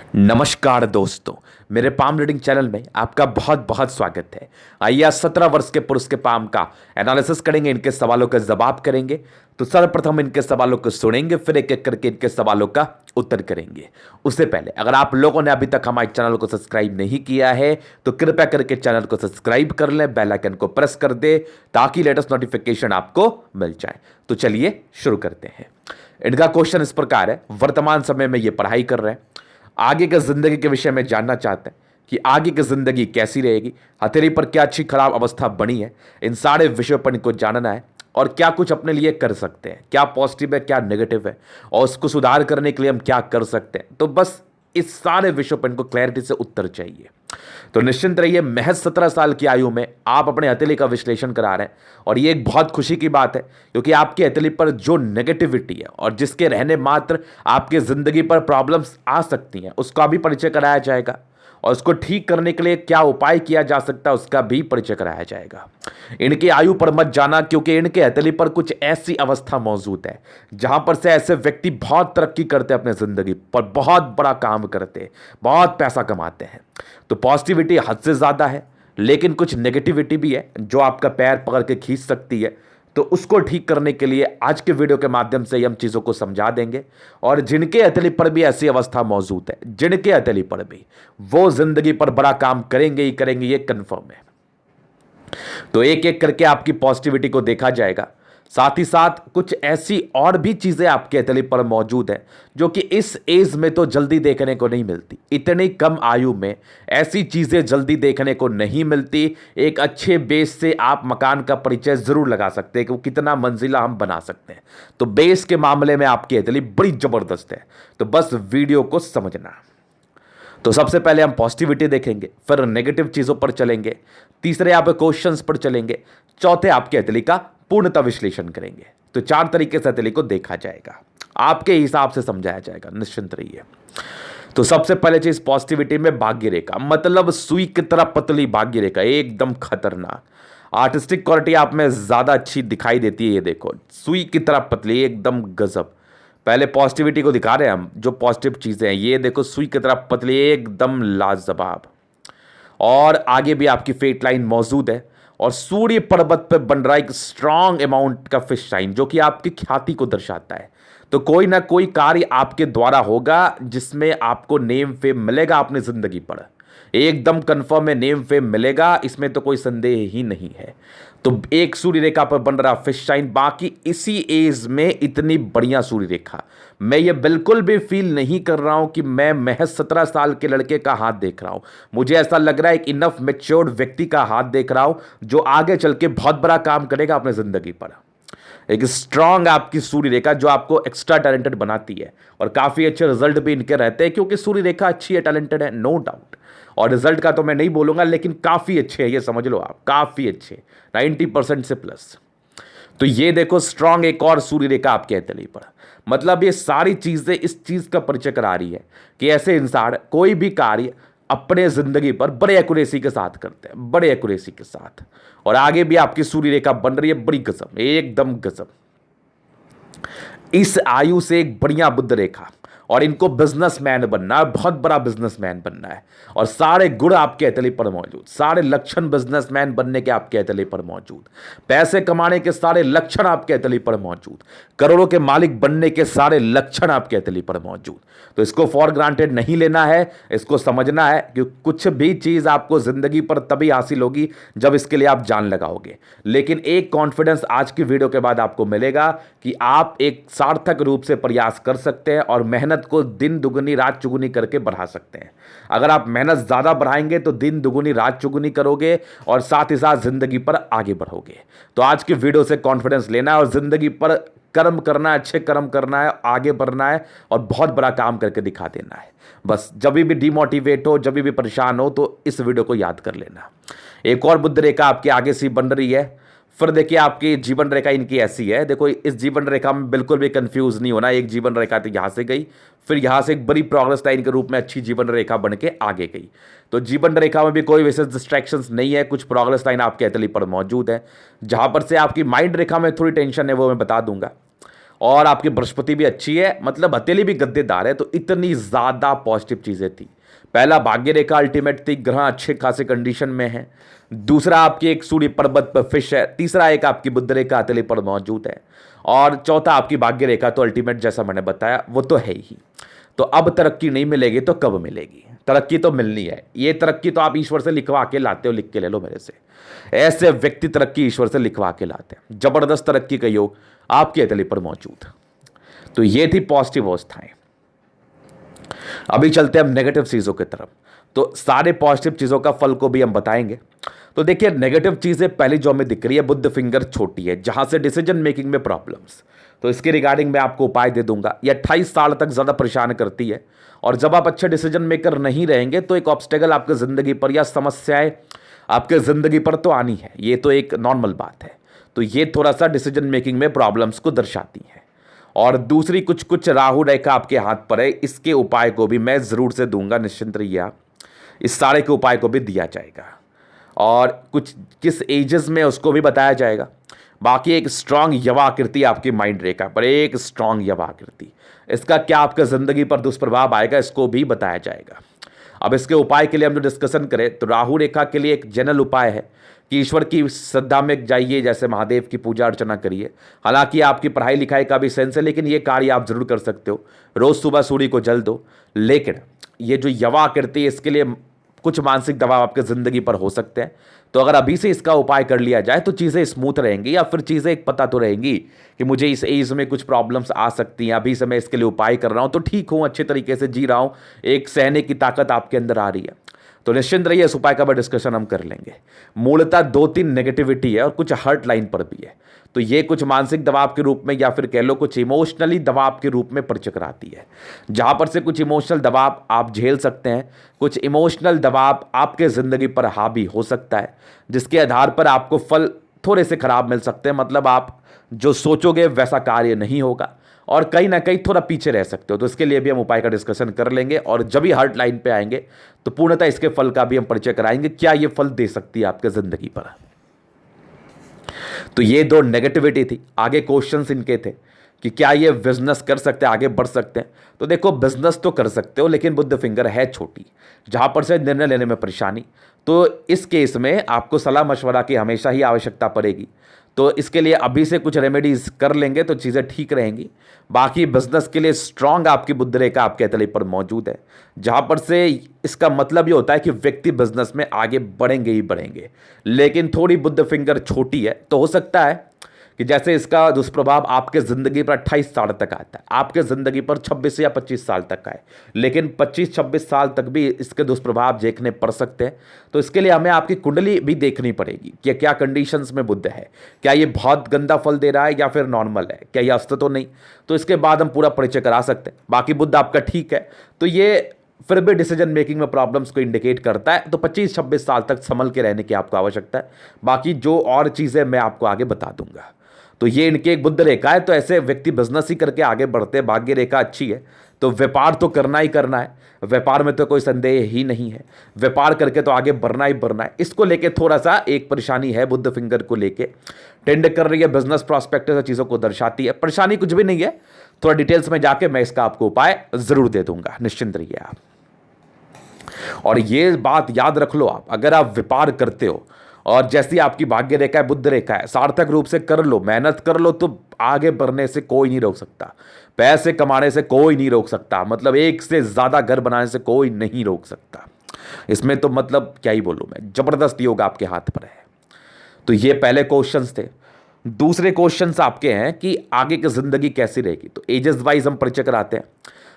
नमस्कार दोस्तों, मेरे पाम रीडिंग चैनल में आपका बहुत बहुत स्वागत है। आइए आज 17 वर्ष के पुरुष के पाम का एनालिसिस करेंगे, इनके सवालों का जवाब करेंगे। तो सर्वप्रथम इनके सवालों को सुनेंगे, फिर एक एक करके इनके सवालों का उत्तर करेंगे। उससे पहले अगर आप लोगों ने अभी तक हमारे चैनल को सब्सक्राइब नहीं किया है तो कृपया करके चैनल को सब्सक्राइब कर लें, बेल आइकन को प्रेस कर दे ताकि लेटेस्ट नोटिफिकेशन आपको मिल जाए। तो चलिए शुरू करते हैं। इनका क्वेश्चन इस प्रकार है, वर्तमान समय में ये पढ़ाई कर रहे हैं, आगे के जिंदगी के विषय में जानना चाहते हैं कि आगे की जिंदगी कैसी रहेगी, हथेली पर क्या अच्छी खराब अवस्था बनी है, इन सारे विषयों पर इनको जानना है और क्या कुछ अपने लिए कर सकते हैं, क्या पॉजिटिव है क्या नेगेटिव है और उसको सुधार करने के लिए हम क्या कर सकते हैं। तो बस इस सारे विषयों पर इनको क्लैरिटी से उत्तर चाहिए। तो निश्चिंत रहिए, महज 17 साल की आयु में आप अपने हथेली का विश्लेषण करा रहे हैं और ये एक बहुत खुशी की बात है क्योंकि आपकी हथेली पर जो नेगेटिविटी है और जिसके रहने मात्र आपके जिंदगी पर प्रॉब्लम्स आ सकती हैं उसका भी परिचय कराया जाएगा और उसको ठीक करने के लिए क्या उपाय किया जा सकता है उसका भी परिचय कराया जाएगा। इनकी आयु पर मत जाना क्योंकि इनके हथेली पर कुछ ऐसी अवस्था मौजूद है जहां पर से ऐसे व्यक्ति बहुत तरक्की करते हैं, अपने जिंदगी पर बहुत बड़ा काम करते हैं, बहुत पैसा कमाते हैं। तो पॉजिटिविटी हद से ज्यादा है लेकिन कुछ नेगेटिविटी भी है जो आपका पैर पकड़ के खींच सकती है। तो उसको ठीक करने के लिए आज के वीडियो के माध्यम से हम चीज़ों को समझा देंगे और जिनके हथेली पर भी ऐसी अवस्था मौजूद है, जिनके हथेली पर भी, वो जिंदगी पर बड़ा काम करेंगे ही करेंगे, ये कंफर्म है। तो एक एक करके आपकी पॉजिटिविटी को देखा जाएगा, साथ ही साथ कुछ ऐसी और भी चीजें आपके हथेली पर मौजूद है जो कि इस एज में तो जल्दी देखने को नहीं मिलती। इतनी कम आयु में ऐसी चीजें जल्दी देखने को नहीं मिलती। एक अच्छे बेस से आप मकान का परिचय जरूर लगा सकते हैं कि वो कितना मंजिला हम बना सकते हैं। तो बेस के मामले में आपकी हथेली बड़ी जबरदस्त है। तो बस वीडियो को समझना। तो सबसे पहले हम पॉजिटिविटी देखेंगे, फिर नेगेटिव चीजों पर चलेंगे, तीसरे आप क्वेश्चंस पर चलेंगे, चौथे आपके हथेली का पूर्णतः विश्लेषण करेंगे। तो 4 तरीके से हथेली को देखा जाएगा, आपके हिसाब से समझाया जाएगा, निश्चिंत रहिए। तो सबसे पहले चीज पॉजिटिविटी में भाग्य रेखा, मतलब सुई की तरह पतली भाग्य रेखा, एकदम खतरनाक। आर्टिस्टिक क्वालिटी आप में ज्यादा अच्छी दिखाई देती है। ये देखो, सुई की तरह पतली, एकदम गजब। पहले पॉजिटिविटी को दिखा रहे हैं हम, जो पॉजिटिव चीजें हैं। ये देखो, सुई की तरह पतली, एकदम लाजवाब। और आगे भी आपकी फेट लाइन मौजूद है और सूर्य पर्वत पर बन रहा एक स्ट्रांग अमाउंट का फिश साइन जो कि आपकी ख्याति को दर्शाता है। तो कोई ना कोई कार्य आपके द्वारा होगा जिसमें आपको नेम फेम मिलेगा अपनी जिंदगी पर। एकदम कंफर्म है, नेम फेम मिलेगा, इसमें तो कोई संदेह ही नहीं है। तो एक सूर्य रेखा पर बन रहा फिश साइन, बाकी इसी एज में इतनी बढ़िया सूर्य रेखा, मैं ये बिल्कुल भी फील नहीं कर रहा हूं कि मैं महज 17 साल के लड़के का हाथ देख रहा हूं। मुझे ऐसा लग रहा है एक इनफ मैच्योर्ड व्यक्ति का हाथ देख रहा हूं जो आगे चल के बहुत बड़ा काम करेगा अपने जिंदगी पर। एक स्ट्रांग आपकी सूर्य रेखा जो आपको एक्स्ट्रा टैलेंटेड बनाती है और काफी अच्छे रिजल्ट भी इनके रहते हैं क्योंकि सूर्य रेखा अच्छी है, टैलेंटेड है, नो डाउट। और रिजल्ट का तो मैं नहीं बोलूंगा लेकिन काफी अच्छे हैं, ये समझ लो आप, काफी अच्छे, 90% से प्लस। तो ये देखो, स्ट्रांग एक और सूर्य रेखा आपके हथेली पर, मतलब ये सारी चीजें इस चीज का परिचय करा रही है कि ऐसे इंसान कोई भी कार्य अपने जिंदगी पर बड़े एक्यूरेसी के साथ करते हैं, बड़े एक्यूरेसी के साथ। और आगे भी आपकी सूर्य रेखा बन रही है, बड़ी गजब, एकदम गजब। इस आयु से एक बढ़िया बुद्ध रेखा, और इनको बिजनेसमैन बनना है, बहुत बड़ा बिजनेसमैन बनना है। और सारे गुण आपके हथेली पर मौजूद, सारे लक्षण बिजनेसमैन बनने के आपके हथेली पर मौजूद, पैसे कमाने के सारे लक्षण आपके हथेली पर मौजूद, करोड़ों के मालिक बनने के सारे लक्षण आपके हथेली पर मौजूद। तो इसको फॉर ग्रांटेड नहीं लेना है, इसको समझना है कि कुछ भी चीज आपको जिंदगी पर तभी हासिल होगी जब इसके लिए आप जान लगाओगे। लेकिन एक कॉन्फिडेंस आज की वीडियो के बाद आपको मिलेगा कि आप एक सार्थक रूप से प्रयास कर सकते हैं और मेहनत को दिन दुगुनी रात चुगुनी करके बढ़ा सकते हैं। अगर आप मेहनत ज्यादा बढ़ाएंगे तो दिन दुगुनी रात चुगुनी करोगे और साथ ही साथ जिंदगी पर आगे बढ़ोगे। तो आज की वीडियो से कॉन्फिडेंस लेना है और जिंदगी पर कर्म करना है, अच्छे कर्म करना है, आगे बढ़ना है और बहुत बड़ा काम करके दिखा देना है। बस जब भी डिमोटिवेट हो, जब भी परेशान हो तो इस वीडियो को याद कर लेना। एक और बुद्ध रेखा आपके आगे से बन रही है। फिर देखिए, आपकी जीवन रेखा इनकी ऐसी है। देखो, इस जीवन रेखा में बिल्कुल भी कंफ्यूज नहीं होना। एक जीवन रेखा तो यहां से गई, फिर यहां से एक बड़ी प्रोग्रेस लाइन के रूप में अच्छी जीवन रेखा बन के आगे गई। तो जीवन रेखा में भी कोई विशेष डिस्ट्रैक्शंस नहीं है, कुछ प्रोग्रेस लाइन आपके हथेली पर मौजूद है। जहां पर से आपकी माइंड रेखा में थोड़ी टेंशन है वो मैं बता दूंगा। और आपकी बृहस्पति भी अच्छी है, मतलब हथेली भी गद्देदार है, तो इतनी ज़्यादा पॉजिटिव चीज़ें थी। पहला भाग्य रेखा अल्टीमेट थी, ग्रह अच्छे खासे कंडीशन में है। दूसरा आपकी एक सूर्य पर्वत पर फिश है। तीसरा एक आपकी बुध रेखा हथेली पर मौजूद है। और चौथा आपकी भाग्य रेखा तो अल्टीमेट जैसा मैंने बताया वो तो है ही। तो अब तरक्की नहीं मिलेगी तो कब मिलेगी? तरक्की तो मिलनी है। ये तरक्की तो आप ईश्वर से लिखवा के लाते हो, लिख के ले लो मेरे से। ऐसे व्यक्ति तरक्की ईश्वर से लिखवा के लाते हैं। जबरदस्त तरक्की का योग आपकी हथेली पर मौजूद। तो ये थी पॉजिटिव अवस्थाएं। अभी चलते हैं हम नेगेटिव चीजों की तरफ। तो सारे पॉजिटिव चीजों का फल को भी हम बताएंगे। तो देखिए, नेगेटिव चीजें पहली जो हमें दिख रही है, बुध फिंगर छोटी है, जहां से डिसीजन मेकिंग में प्रॉब्लम्स। तो इसके रिगार्डिंग मैं आपको उपाय दे दूंगा। ये 28 साल तक ज्यादा परेशान करती है, और जब आप अच्छे डिसीजन मेकर नहीं रहेंगे तो एक ऑब्स्टेकल आपकी जिंदगी पर या समस्याएं आपके जिंदगी पर तो आनी है, ये तो एक नॉर्मल बात है। तो ये थोड़ा सा डिसीजन मेकिंग में प्रॉब्लम्स को दर्शाती है। और दूसरी कुछ कुछ राहु रेखा आपके हाथ पर है, इसके उपाय को भी मैं जरूर से दूंगा, निश्चिंत रहिए आप। इस सारे के उपाय को भी दिया जाएगा, और कुछ किस एजेस में उसको भी बताया जाएगा। बाकी एक स्ट्रांग यवा आकृति आपकी माइंड रेखा पर, एक स्ट्रांग यवा आकृति, इसका क्या आपके जिंदगी पर दुष्प्रभाव आएगा इसको भी बताया जाएगा। अब इसके उपाय के लिए हम जो डिस्कशन करें तो राहु रेखा के लिए एक जनरल उपाय है कि ईश्वर की श्रद्धा में जाइए, जैसे महादेव की पूजा अर्चना करिए। हालांकि आपकी पढ़ाई लिखाई का भी सेंस है, लेकिन ये कार्य आप जरूर कर सकते हो। रोज सुबह सूर्य को जल दो। लेकिन ये जो यवा आकृति है, इसके लिए कुछ मानसिक दबाव आपके जिंदगी पर हो सकते हैं। तो अगर अभी से इसका उपाय कर लिया जाए तो चीज़ें स्मूथ रहेंगी, या फिर चीज़ें एक पता तो रहेंगी कि मुझे इस एज में कुछ प्रॉब्लम्स आ सकती हैं। अभी से मैं इसके लिए उपाय कर रहा हूं तो ठीक हूं, अच्छे तरीके से जी रहा हूं, एक सहने की ताकत आपके अंदर आ रही है। तो निश्चिंत रहिए, इस उपाय का भी डिस्कशन हम कर लेंगे। मूलतः 2-3 नेगेटिविटी है और कुछ हर्ट लाइन पर भी है। तो ये कुछ मानसिक दबाव के रूप में, या फिर कह लो कुछ इमोशनली दबाव के रूप में परिचय कराती है, जहां पर से कुछ इमोशनल दबाव आप झेल सकते हैं। कुछ इमोशनल दबाव आपके जिंदगी पर हावी हो सकता है, जिसके आधार पर आपको फल थोड़े से खराब मिल सकते हैं। मतलब आप जो सोचोगे वैसा कार्य नहीं होगा, और कहीं ना कहीं थोड़ा पीछे रह सकते हो। तो इसके लिए भी हम उपाय का डिस्कशन कर लेंगे, और जब भी हार्ट लाइन पे आएंगे तो पूर्णतः इसके फल का भी हम परिचय कराएंगे, क्या ये फल दे सकती है आपके जिंदगी पर। तो ये 2 नेगेटिविटी थी। आगे क्वेश्चंस इनके थे कि क्या ये बिजनेस कर सकते हैं, आगे बढ़ सकते हैं। तो देखो, बिजनेस तो कर सकते हो, लेकिन बुध फिंगर है छोटी, जहां पर से निर्णय लेने में परेशानी। तो इस केस में आपको सलाह मशवरा की हमेशा ही आवश्यकता पड़ेगी। तो इसके लिए अभी से कुछ रेमेडीज कर लेंगे तो चीज़ें ठीक रहेंगी। बाकी बिजनेस के लिए स्ट्रांग आपकी बुध रेखा आपके हथेली पर मौजूद है, जहां पर से इसका मतलब ये होता है कि व्यक्ति बिजनेस में आगे बढ़ेंगे ही बढ़ेंगे। लेकिन थोड़ी बुध फिंगर छोटी है, तो हो सकता है कि जैसे इसका दुष्प्रभाव आपके ज़िंदगी पर 28 साल तक आता है, आपके ज़िंदगी पर 26 या 25 साल तक आए, लेकिन 25-26 साल तक भी इसके दुष्प्रभाव देखने पड़ सकते हैं। तो इसके लिए हमें आपकी कुंडली भी देखनी पड़ेगी कि क्या कंडीशंस में बुध है, क्या ये बहुत गंदा फल दे रहा है या फिर नॉर्मल है, क्या ये अस्त तो नहीं। तो इसके बाद हम पूरा परिचय करा सकते हैं। बाकी बुध आपका ठीक है, तो ये फिर भी डिसीजन मेकिंग में प्रॉब्लम्स को इंडिकेट करता है। तो 25-26 साल तक संभल के रहने की आपको आवश्यकता है। बाकी जो और चीज़ें मैं आपको आगे बता दूंगा। तो ये इनके एक बुध रेखा है, तो ऐसे व्यक्ति बिजनेस ही करके आगे बढ़ते हैं। भाग्य रेखा अच्छी है, तो व्यापार तो करना ही करना है, व्यापार में तो कोई संदेह ही नहीं है। व्यापार करके तो आगे बढ़ना ही बढ़ना है। इसको लेके थोड़ा सा एक परेशानी है, बुध फिंगर को लेके टेंड कर रही है, बिजनेस प्रॉस्पेक्टस चीज़ों को दर्शाती है। परेशानी कुछ भी नहीं है, थोड़ा डिटेल्स में जाके मैं इसका आपको उपाय जरूर दे दूंगा, निश्चिंत रहिए आप। और ये बात याद रख लो आप, अगर आप व्यापार करते हो और जैसी आपकी भाग्य रेखा है, बुध रेखा है, सार्थक रूप से कर लो, मेहनत कर लो, तो आगे बढ़ने से कोई नहीं रोक सकता। पैसे कमाने से कोई नहीं रोक सकता। मतलब एक से ज्यादा घर बनाने से कोई नहीं रोक सकता। इसमें तो मतलब क्या ही बोलूं मैं, जबरदस्त योग आपके हाथ पर है। तो ये पहले क्वेश्चंस थे। दूसरे क्वेश्चंस आपके हैं कि आगे की जिंदगी कैसी रहेगी। तो एजेस वाइज हम परिचय कराते हैं।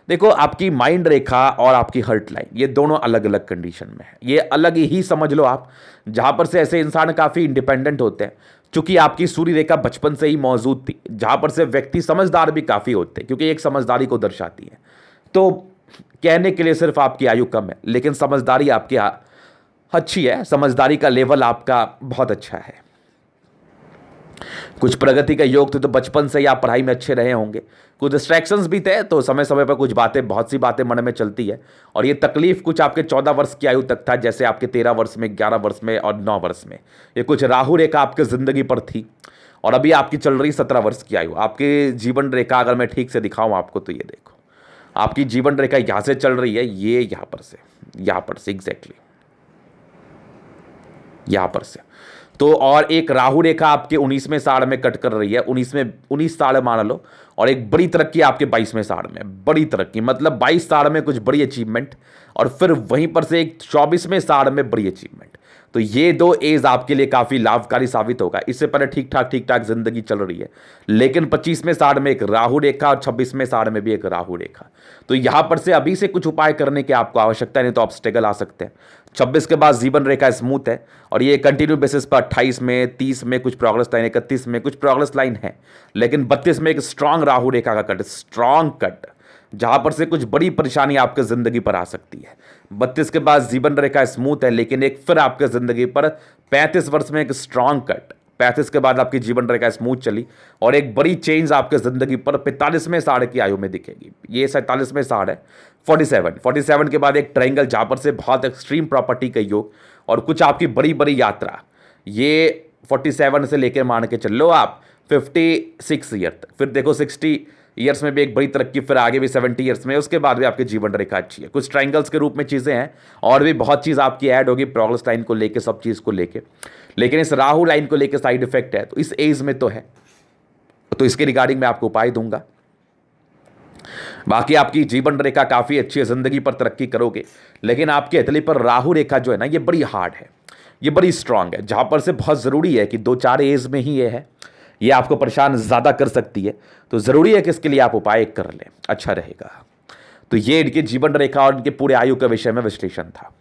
देखो, आपकी माइंड रेखा और आपकी हर्ट लाइन, ये दोनों अलग अलग कंडीशन में है। ये अलग ही समझ लो आप, जहां पर से ऐसे इंसान काफी इंडिपेंडेंट होते हैं। चूंकि आपकी सूर्य रेखा बचपन से ही मौजूद थी, जहां पर से व्यक्ति समझदार भी काफी होते हैं, क्योंकि एक समझदारी को दर्शाती है। तो कहने के लिए सिर्फ आपकी आयु कम है, लेकिन समझदारी आपकी अच्छी है। समझदारी का लेवल आपका बहुत अच्छा है। कुछ प्रगति का योग थे, तो बचपन से ही आप पढ़ाई में अच्छे रहे होंगे। कुछ डिस्ट्रैक्शंस भी थे, तो समय समय पर कुछ बातें, बहुत सी बातें मन में चलती है। और ये तकलीफ कुछ आपके 14 वर्ष की आयु तक था, जैसे आपके 13 वर्ष में, 11 वर्ष में और 9 वर्ष में। ये कुछ राहु रेखा आपके जिंदगी पर थी, और अभी आपकी चल रही 17 वर्ष की आयु। आपकी जीवन रेखा अगर मैं ठीक से दिखाऊं आपको तो ये देखो, आपकी जीवन रेखा यहां से चल रही है, ये यहां पर से, यहां पर से एग्जैक्टली यहां पर से। तो और एक राहु रेखा आपके 19वें साढ़ में कट कर रही है, 19 साढ़ मान लो, और एक बड़ी तरक्की आपके 22वें साढ़ में, बड़ी तरक्की मतलब 22 साढ़ में कुछ बड़ी अचीवमेंट, और फिर वहीं पर से एक 24वें साढ़ में बड़ी अचीवमेंट। तो ये 2 एज आपके लिए काफी लाभकारी साबित होगा। इससे पहले ठीक ठाक जिंदगी चल रही है, लेकिन 25वें साढ़ में एक राहु रेखा और 26वें साढ़ में भी एक राहु रेखा। तो यहां पर से अभी से कुछ उपाय करने की आपको आवश्यकता नहीं तो ऑब्स्टेकल आ सकते हैं। 26 के बाद जीवन रेखा स्मूथ है, और ये कंटिन्यू बेसिस पर 28 में, 30 में कुछ प्रोग्रेस लाइन, 31 में कुछ प्रोग्रेस लाइन है, लेकिन 32 में एक स्ट्रांग राहु रेखा का कट, स्ट्रांग कट, जहां पर से कुछ बड़ी परेशानी आपके जिंदगी पर आ सकती है। 32 के बाद जीवन रेखा स्मूथ है, लेकिन एक फिर आपके जिंदगी पर 35 वर्ष में एक स्ट्रांग कट, 35 के बाद आपकी जीवन रेखा स्मूथ चली, और एक बड़ी चेंज आपके जिंदगी पर 45वें साढ़ की आयु में दिखेगी। ये 47वें साढ़ है, 47 के बाद एक ट्रायंगल जहां पर से बहुत एक्सट्रीम प्रॉपर्टी का योग और कुछ आपकी बड़ी बड़ी यात्रा। ये 47 से लेकर मान के चल लो आप 56 ईयर तक, फिर देखो 60 ईयर्स में भी एक बड़ी तरक्की, फिर आगे भी 70 ईयर्स में, उसके बाद भी आपकी जीवन रेखा अच्छी है। कुछ ट्रायंगल्स के रूप में चीज़ें हैं, और भी बहुत चीज़ आपकी ऐड होगी प्रोग्रेस लाइन को लेके, सब चीज़ को लेके, लेकिन इस राहु लाइन को लेके साइड इफेक्ट है, तो इस एज में तो है, तो इसके रिगार्डिंग मैं आपको उपाय दूंगा। बाकी आपकी जीवन रेखा काफ़ी अच्छी है, ज़िंदगी पर तरक्की करोगे, लेकिन आपकी हथेली पर राहु रेखा जो है ना, ये बड़ी हार्ड है, ये बड़ी स्ट्रांग है, जहां पर से बहुत ज़रूरी है कि 2-4 एज में ही ये है, ये आपको परेशान ज़्यादा कर सकती है। तो ज़रूरी है कि इसके लिए आप उपाय कर लें, अच्छा रहेगा। तो ये इनकी जीवन रेखा और इनके पूरे आयु के विषय में विश्लेषण था।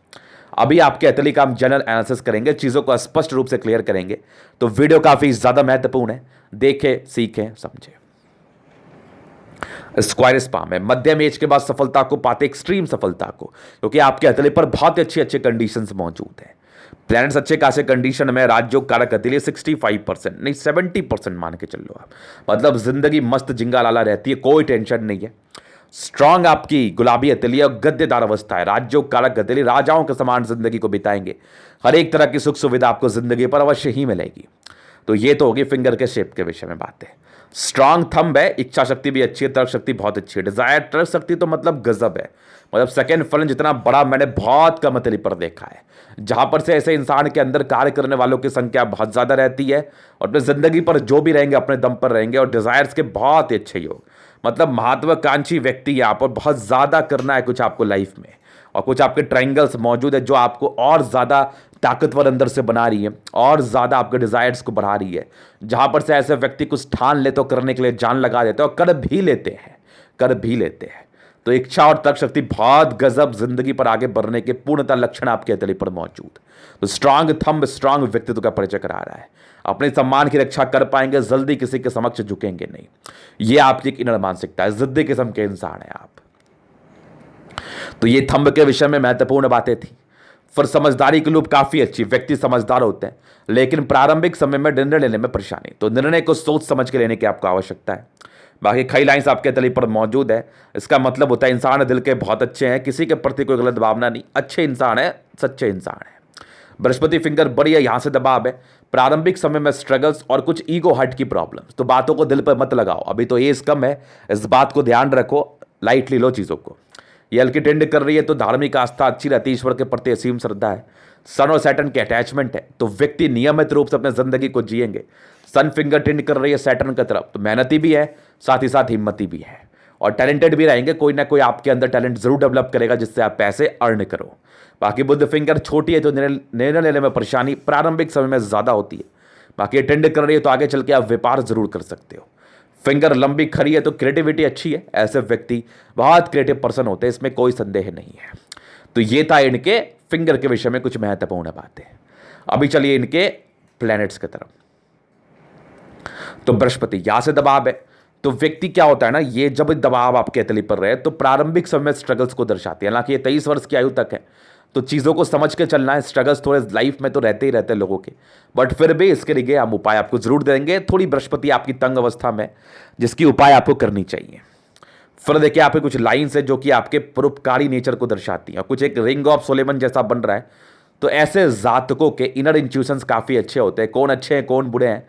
अभी आपके हथेली का हम जनरल एनालिसिस करेंगे, चीज़ों को स्पष्ट रूप से क्लियर करेंगे। तो वीडियो काफ़ी ज़्यादा महत्वपूर्ण है, देखें, सीखें, समझें। स्क्वायर स्पाम है, मध्यम एज के बाद सफलता को पाते, एक्सट्रीम सफलता को, क्योंकि आपके हथेली पर बहुत अच्छे अच्छे कंडीशंस मौजूद हैं। प्लैनेट्स अच्छे खासे कंडीशन में, राजयोग कारक हथेली 65% नहीं 70% मान के चल लो आप, मतलब जिंदगी मस्त जिंगा लाला रहती है, कोई टेंशन नहीं है। स्ट्रांग आपकी गुलाबी हथेली और गद्देदार अवस्था है, राजयोग कारक हथेली, राजाओं के समान जिंदगी को बिताएंगे, हर एक तरह की सुख सुविधा आपको जिंदगी पर अवश्य ही मिलेगी। तो ये तो होगी फिंगर के शेप के विषय में बातें। स्ट्रांग थंब है, इच्छा शक्ति भी अच्छी है, तर्क शक्ति बहुत अच्छी है, डिजायर तर्क शक्ति तो मतलब गजब है, मतलब सेकंड फलन जितना बड़ा मैंने बहुत कम हथेली पर देखा है, जहां पर से ऐसे इंसान के अंदर कार्य करने वालों की संख्या बहुत ज्यादा रहती है, और अपनी जिंदगी पर जो भी रहेंगे अपने दम पर रहेंगे, और डिजायर्स के बहुत ही अच्छे योग, मतलब महत्वाकांक्षी व्यक्ति यहाँ पर, बहुत ज्यादा करना है कुछ आपको लाइफ में, और कुछ आपके ट्रायंगल्स मौजूद है जो आपको और ज़्यादा ताकतवर अंदर से बना रही है, और ज़्यादा आपके डिज़ायर्स को बढ़ा रही है, जहाँ पर से ऐसे व्यक्ति कुछ ठान ले तो करने के लिए जान लगा देते हैं, और कर भी लेते हैं, कर भी लेते हैं। तो इच्छा और तर्क शक्ति बहुत गजब, जिंदगी पर आगे बढ़ने के पूर्णतः लक्षण आपके हथेली पर मौजूद। तो स्ट्रांग थंब स्ट्रांग व्यक्तित्व का परिचय करा रहा है, अपने सम्मान की रक्षा कर पाएंगे, जल्दी किसी के समक्ष झुकेंगे नहीं, ये आपकी एक इनर मानसिकता है, जिद्दी किस्म के इंसान है आप। तो ये थंब के विषय में महत्वपूर्ण बातें थी। फिर समझदारी की लूप काफी अच्छी, व्यक्ति समझदार होते हैं, लेकिन प्रारंभिक समय में निर्णय लेने में परेशानी, तो निर्णय को सोच समझ के लेने की आपको आवश्यकता है। बाकी कई लाइंस आपके तली पर मौजूद है, इसका मतलब होता है इंसान दिल के बहुत अच्छे हैं, किसी के प्रति कोई गलत भावना नहीं, अच्छे इंसान है, सच्चे इंसान है। बृहस्पति फिंगर बड़ी है, यहां से दबाव है, प्रारंभिक समय में स्ट्रगल्स और कुछ ईगो हर्ट की प्रॉब्लम्स, तो बातों को दिल पर मत लगाओ, अभी तो एज कम है, इस बात को ध्यान रखो, लाइटली लो चीज़ों को। ये हल्की टेंड कर रही है तो धार्मिक आस्था अच्छी रहती है, ईश्वर के प्रति असीम श्रद्धा है, सन और सैटर्न के अटैचमेंट है, तो व्यक्ति नियमित रूप से अपने जिंदगी को जिएंगे। सन फिंगर टेंड कर रही है सैटर्न की तरफ, तो मेहनती भी है, साथ ही साथ हिम्मती भी है, और टैलेंटेड भी रहेंगे, कोई ना कोई आपके अंदर टैलेंट जरूर डेवलप करेगा जिससे आप पैसे अर्न करो। बाकी बुध फिंगर छोटी है तो निर्णय लेने में परेशानी प्रारंभिक समय में ज़्यादा होती है, बाकी टेंड कर रही है तो आगे चल के आप व्यापार जरूर कर सकते हो। फिंगर लंबी खड़ी है तो क्रिएटिविटी अच्छी है, ऐसे व्यक्ति बहुत क्रिएटिव पर्सन होते हैं, इसमें कोई संदेह नहीं है। तो ये था इनके फिंगर के विषय में कुछ महत्वपूर्ण बातें। अभी चलिए इनके प्लैनेट्स की तरफ। तो बृहस्पति यहां से दबाव है, तो व्यक्ति क्या होता है ना, ये जब दबाव आपके हथेली पर रहे तो प्रारंभिक समय में स्ट्रगल्स को दर्शाती है, हालांकि ये 23 वर्ष की आयु तक है, तो चीज़ों को समझ के चलना है। स्ट्रगल्स थोड़े लाइफ में तो रहते ही रहते हैं लोगों के, बट फिर भी इसके लिए हम उपाय आपको जरूर देंगे। थोड़ी बृहस्पति आपकी तंग अवस्था में, जिसकी उपाय आपको करनी चाहिए। फिर देखिए आपके कुछ लाइन्स है जो कि आपके परोपकारी नेचर को दर्शाती हैं, और कुछ एक रिंग ऑफ सोलेमन जैसा बन रहा है, तो ऐसे जातकों के इनर इंट्यूशंस काफ़ी अच्छे होते हैं, कौन अच्छे हैं कौन बुरे हैं,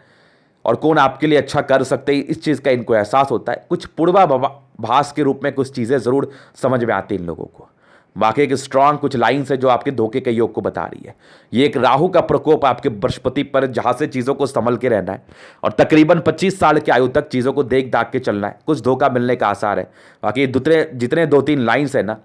और कौन आपके लिए अच्छा कर सकते हैं, इस चीज़ का इनको एहसास होता है। कुछ पूर्वाभास के रूप में कुछ चीज़ें ज़रूर समझ में आती हैं इन लोगों को। बाकी एक स्ट्रांग कुछ लाइन्स है जो आपके धोखे के योग को बता रही है। ये एक राहु का प्रकोप आपके बृहस्पति पर, जहां से चीज़ों को संभल के रहना है और तकरीबन 25 साल की आयु तक चीज़ों को देख दाख के चलना है। कुछ धोखा मिलने का आसार है। बाकी जितने 2-3 लाइन्स है ना,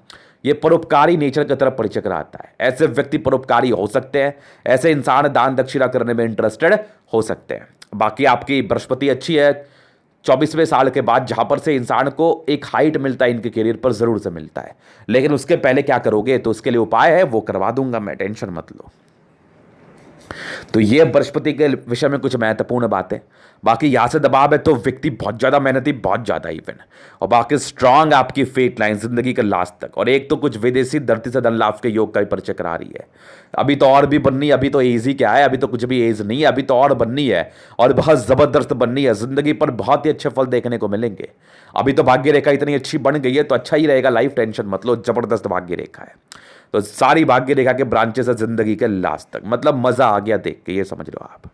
ये परोपकारी नेचर की तरफ परिचय कराता है। ऐसे व्यक्ति परोपकारी हो सकते हैं, ऐसे इंसान दान दक्षिणा करने में इंटरेस्टेड हो सकते हैं। बाकी आपकी बृहस्पति अच्छी है 24वें साल के बाद, जहां पर से इंसान को एक हाइट मिलता है, इनके करियर पर जरूर से मिलता है। लेकिन उसके पहले क्या करोगे, तो उसके लिए उपाय है, वो करवा दूंगा मैं, टेंशन मत लो। तो ये बृहस्पति के विषय में कुछ महत्वपूर्ण बातें। बाकी यहां से दबाव है तो व्यक्ति बहुत ज्यादा मेहनती, बहुत ज्यादा इवन, और बाकी स्ट्रांग आपकी फेट लाइन जिंदगी के लास्ट तक। और एक तो कुछ विदेशी धरती से धन लाभ के योग का भी परिचय करा रही है। अभी तो और भी बननी है, अभी तो एज ही क्या है, अभी तो कुछ भी एज नहीं है, अभी तो और बननी है और बहुत जबरदस्त बननी है। जिंदगी पर बहुत ही अच्छे फल देखने को मिलेंगे। अभी तो भाग्य रेखा इतनी अच्छी बन गई है तो अच्छा ही रहेगा लाइफ, टेंशन मत लो, जबरदस्त भाग्य रेखा है। तो सारी भाग्य रेखा के ब्रांचेस है जिंदगी के लास्ट तक, मतलब मजा आ गया देख के, ये समझ लो आप।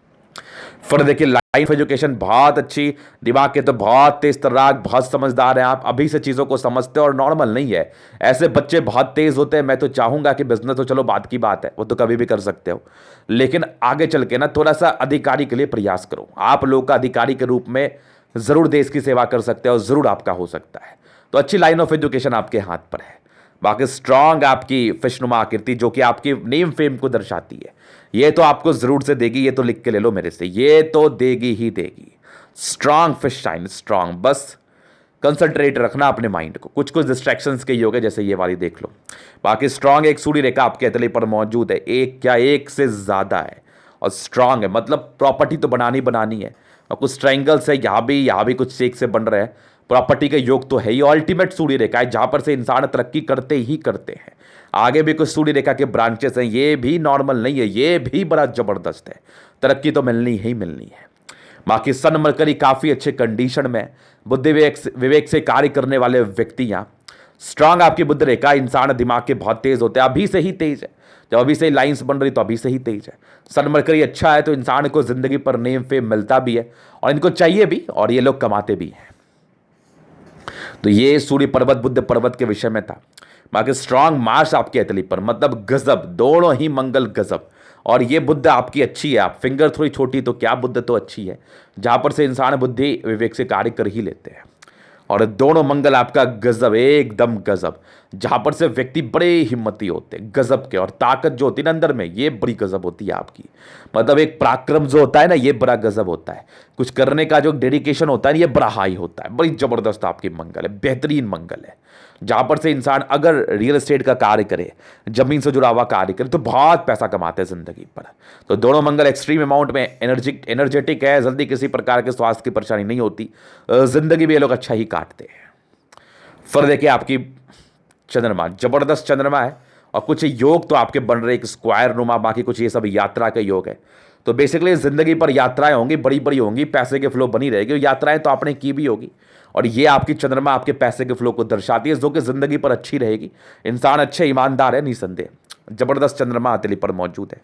फिर देखिए लाइफ एजुकेशन बहुत अच्छी, दिमाग के तो बहुत तेज तर्राक, बहुत समझदार हैं आप, अभी से चीजों को समझते हो और नॉर्मल नहीं है। ऐसे बच्चे बहुत तेज होते हैं। मैं तो चाहूंगा कि बिजनेस तो चलो बात की बात है, वो तो कभी भी कर सकते हो, लेकिन आगे चल के ना थोड़ा सा अधिकारी के लिए प्रयास करो। आप लोग का अधिकारी के रूप में जरूर देश की सेवा कर सकते हो, जरूर आपका हो सकता है। तो अच्छी लाइन ऑफ एजुकेशन आपके हाथ पर है। बाकी स्ट्रांग आपकी फिशनुमा आकृति जो कि आपकी नेम फेम को दर्शाती है, ये तो आपको जरूर से देगी, ये तो लिख के ले लो मेरे से, ये तो देगी ही देगी। स्ट्रांग फिश साइन, स्ट्रांग, बस कंसंट्रेट रखना अपने माइंड को। कुछ कुछ डिस्ट्रैक्शंस के योग है, जैसे ये वाली देख लो। बाकी स्ट्रांग एक सूर्य रेखा आपके हथेली पर मौजूद है, एक क्या एक से ज्यादा है, और स्ट्रांग है, मतलब प्रॉपर्टी तो बनानी है। और कुछ ट्रायंगल्स है यहाँ भी कुछ शेख से बन रहे हैं। प्रॉपर्टी के योग तो है ही, अल्टीमेट सूर्य रेखा है जहां पर से इंसान तरक्की करते ही करते हैं। आगे भी कुछ सूर्य रेखा के ब्रांचेस हैं, ये भी नॉर्मल नहीं है, ये भी बड़ा जबरदस्त है। तरक्की तो मिलनी ही मिलनी है। बाकी सन मरकरी काफी अच्छे कंडीशन में, बुद्धि विवेक से कार्य करने वाले व्यक्ति यहाँ। स्ट्रांग आपकी बुद्धि रेखा, इंसान दिमाग के बहुत तेज होते हैं, अभी से ही तेज है। जब अभी से लाइंस बन रही तो अभी से ही तेज है। सन मरकरी अच्छा है तो इंसान को जिंदगी पर नेम फेम मिलता भी है और इनको चाहिए भी, और ये लोग कमाते भी हैं। तो ये सूर्य पर्वत बुद्ध पर्वत के विषय में था। बाकी स्ट्रांग मार्स आपकी हथेली पर, मतलब गजब, दोनों ही मंगल गजब। और ये बुद्ध आपकी अच्छी है, आप फिंगर थोड़ी छोटी तो क्या, बुद्ध तो अच्छी है जहां पर से इंसान बुद्धि विवेक से कार्य कर ही लेते हैं। और दोनों मंगल आपका गजब, एकदम गजब, जहां पर से व्यक्ति बड़े हिम्मती होते हैं, गजब के। और ताकत जो होती है ना अंदर में, ये बड़ी गजब होती है आपकी। मतलब एक पराक्रम जो होता है ना, ये बड़ा गजब होता है। कुछ करने का जो डेडिकेशन होता है ना, ये बड़ा हाई होता है। बड़ी जबरदस्त आपकी मंगल है, बेहतरीन मंगल है। जहां पर से इंसान अगर रियल एस्टेट का कार्य करे, जमीन से जुड़ा हुआ कार्य करे, तो बहुत पैसा कमाते हैं जिंदगी पर। तो दोनों मंगल एक्सट्रीम अमाउंट में एनर्जेटिक है, जल्दी किसी प्रकार के स्वास्थ्य की परेशानी नहीं होती, जिंदगी भी ये लोग अच्छा ही काटते हैं। फिर देखिए आपकी चंद्रमा, जबरदस्त चंद्रमा है। और कुछ योग तो आपके बन रहे, एक स्क्वायर नुमा, बाकी कुछ ये सब यात्रा का योग है। तो बेसिकली जिंदगी पर यात्राएं होंगी, बड़ी बड़ी होंगी, पैसे के फ्लो बनी रहेगी। यात्राएं तो आपने की भी होगी, और ये आपकी चंद्रमा आपके पैसे के फ्लो को दर्शाती है, जो कि जिंदगी पर अच्छी रहेगी। इंसान अच्छे ईमानदार है निसंदेह, जबरदस्त चंद्रमा हथेली पर मौजूद है।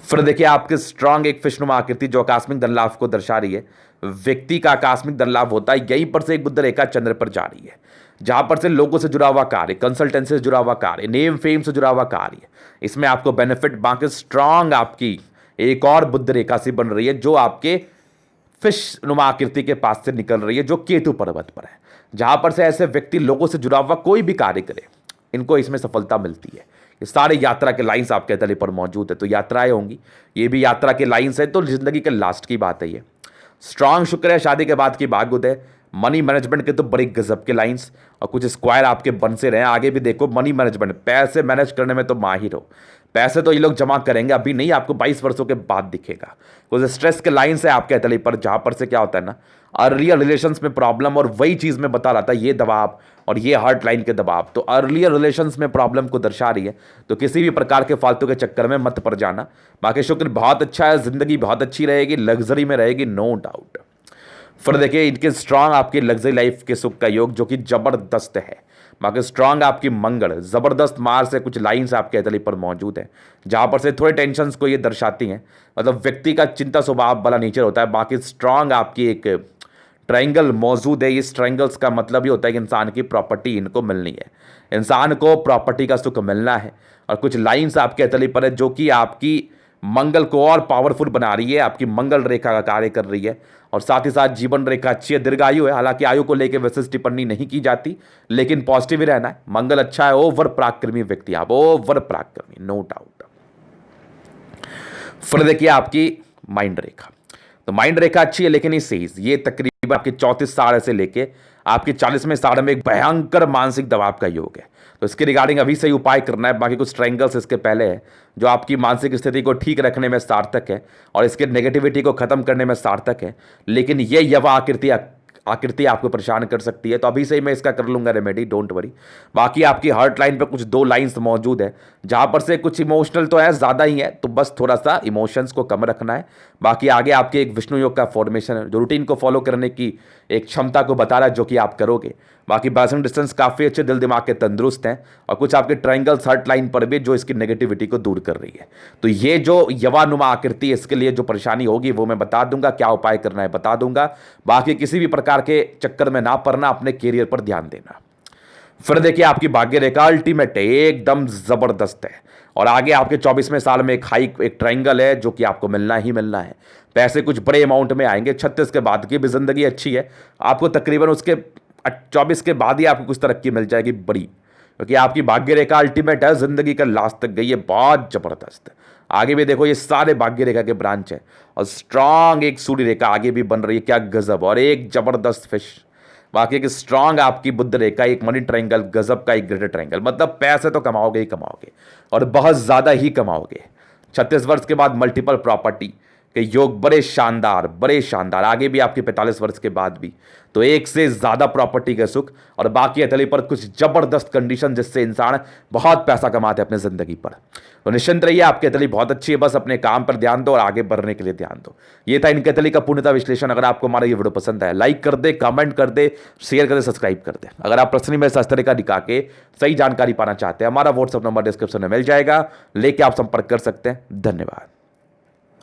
फिर देखिए आपके स्ट्रांग एक फिशनुमा आकृति जो आकस्मिक धन लाभ को दर्शा रही है। व्यक्ति का आकस्मिक धन लाभ होता है, यहीं पर से एक बुद्ध रेखा चंद्र पर जा रही है, जहां पर से लोगों से जुड़ा हुआ कार्य, कंसल्टेंसी से जुड़ा हुआ कार्य, नेम फेम से जुड़ा हुआ कार्य, इसमें आपको बेनिफिट। बाकी स्ट्रांग आपकी एक और बुद्ध रेखा सी बन रही है जो आपके फिश नुमा आकृति के पास से निकल रही है, जो केतु पर्वत पर है। जहां पर से ऐसे व्यक्ति लोगों से जुड़ा हुआ कोई भी कार्य करे, इनको इसमें सफलता मिलती है। ये सारे यात्रा के लाइंस आपके तले पर मौजूद है। तो यात्राएं होंगी, ये भी यात्रा के लाइंस है, तो जिंदगी के लास्ट की बात है ये। स्ट्रांग शुक्र है, शादी के बाद की भाग्योदय, मनी मैनेजमेंट के तो बड़े गजब के लाइंस, और कुछ स्क्वायर आपके बन से रहे। आगे भी देखो, मनी मैनेजमेंट, पैसे मैनेज करने में तो माहिर हो। पैसे तो ये लोग जमा करेंगे, अभी नहीं, आपको 22 वर्षों के बाद दिखेगा। कुछ स्ट्रेस के लाइंस है आपके हथेली पर, जहां पर से क्या होता है ना, अर्लियर रिलेशंस में प्रॉब्लम, और वही चीज में बता रहा था, ये दबाव और ये हार्ट लाइन के दबाव, तो अर्लियर रिलेशंस में प्रॉब्लम को दर्शा रही है। तो किसी भी प्रकार के फालतू के चक्कर में मत पड़ जाना। बाकी शुक्र बहुत अच्छा है, जिंदगी बहुत अच्छी रहेगी, लग्जरी में रहेगी, नो डाउट। फिर देखिए इनके स्ट्रांग आपकी लग्जरी लाइफ के सुख का योग जो कि जबरदस्त है। बाकी स्ट्रांग आपकी मंगल जबरदस्त मार्स से कुछ लाइंस आपके हथेली पर मौजूद है जहां पर से थोड़े टेंशन्स को ये दर्शाती हैं। मतलब व्यक्ति का चिंता स्वभाव वाला नेचर होता है। बाकी स्ट्रांग आपकी एक ट्रायंगल मौजूद है। इस ट्रायंगल्स का मतलब ये होता है कि इंसान की प्रॉपर्टी इनको मिलनी है, इंसान को प्रॉपर्टी का सुख मिलना है। और कुछ लाइंस आपके हथेली पर है जो कि आपकी मंगल को और पावरफुल बना रही है, आपकी मंगल रेखा का कार्य कर रही है। और साथ ही साथ जीवन रेखा अच्छी है, दीर्घायु है। हालांकि आयु को लेकर विशेष टिप्पणी नहीं की जाती, लेकिन पॉजिटिव ही रहना है। मंगल अच्छा है, ओवर पराक्रमी व्यक्ति आप, ओवर पराक्रमी, नो डाउट। फिर देखिए आपकी माइंड रेखा, तो माइंड रेखा अच्छी है, लेकिन ये तकरीबन आपके 34 साल से लेके आपके 40वें साल में एक भयंकर मानसिक दबाव का योग है। तो इसके रिगार्डिंग अभी से ही उपाय करना है। बाकी कुछ ट्रायंगल्स इसके पहले है जो आपकी मानसिक स्थिति को ठीक रखने में सार्थक है और इसके नेगेटिविटी को खत्म करने में सार्थक है। लेकिन ये यवा आकृति आपको परेशान कर सकती है, तो अभी से ही मैं इसका कर लूंगा रेमेडी, डोंट वरी। बाकी आपकी हार्ट लाइन पे कुछ 2 लाइंस मौजूद है जहां पर से कुछ इमोशनल तो है, ज़्यादा ही है, तो बस थोड़ा सा इमोशंस को कम रखना है। बाकी आगे आपके एक विष्णु योग का फॉर्मेशन है जो रूटीन को फॉलो करने की एक क्षमता को बता रहा है जो कि आप करोगे। बाकी बैसन डिस्टेंस काफ़ी अच्छे, दिल दिमाग के तंदुरुस्त हैं और कुछ आपके ट्रायंगल्स हार्ट लाइन पर भी जो इसकी नेगेटिविटी को दूर कर रही है। तो ये जो यवानुमा आकृति है इसके लिए जो परेशानी होगी वो मैं बता दूंगा, क्या उपाय करना है बता दूंगा। बाकी किसी भी प्रकार के चक्कर में ना पड़ना, अपने कैरियर पर ध्यान देना। फिर देखिए आपकी भाग्य रेखा अल्टीमेट है, एकदम जबरदस्त है। और आगे आपके 24वें साल में एक ट्रायंगल है जो कि आपको मिलना ही मिलना है। पैसे कुछ बड़े अमाउंट में आएंगे। 36 के बाद की भी जिंदगी अच्छी है, आपको तकरीबन उसके 24 के बाद ही आपको कुछ तरक्की मिल जाएगी बड़ी, क्योंकि आपकी भाग्य रेखा अल्टीमेट है, जिंदगी का लास्ट तक गई है, बहुत जबरदस्त है। आगे भी देखो ये सारे भाग्य रेखा के ब्रांच है और स्ट्रांग एक सूर्य रेखा आगे भी बन रही है, क्या गजब, और एक जबरदस्त फिश। बाकी एक स्ट्रांग आपकी बुद्ध रेखा, एक मनी ट्रायंगल, गजब का एक ग्रेटर ट्रायंगल। मतलब पैसे तो कमाओगे ही कमाओगे और बहुत ज्यादा ही कमाओगे। 36 वर्ष के बाद मल्टीपल प्रॉपर्टी के योग बड़े शानदार, बड़े शानदार। आगे भी आपके 45 वर्ष के बाद भी तो एक से ज्यादा प्रॉपर्टी के सुख और बाकी हथेली पर कुछ जबरदस्त कंडीशन जिससे इंसान बहुत पैसा कमाते हैं अपने जिंदगी पर। तो निश्चिंत रहिए, आपकी हथेली बहुत अच्छी है, बस अपने काम पर ध्यान दो और आगे बढ़ने के लिए ध्यान दो। ये था इनकी हथेली का पूर्णतः विश्लेषण। अगर आपको हमारा ये वीडियो पसंद आया लाइक कर दे, कमेंट कर दे, शेयर कर दे, सब्सक्राइब कर दे। अगर आप पर्सनली मेरे शास्त्र का दिखा के सही जानकारी पाना चाहते हैं, हमारा व्हाट्सएप नंबर डिस्क्रिप्शन में मिल जाएगा, लेके आप संपर्क कर सकते हैं। धन्यवाद।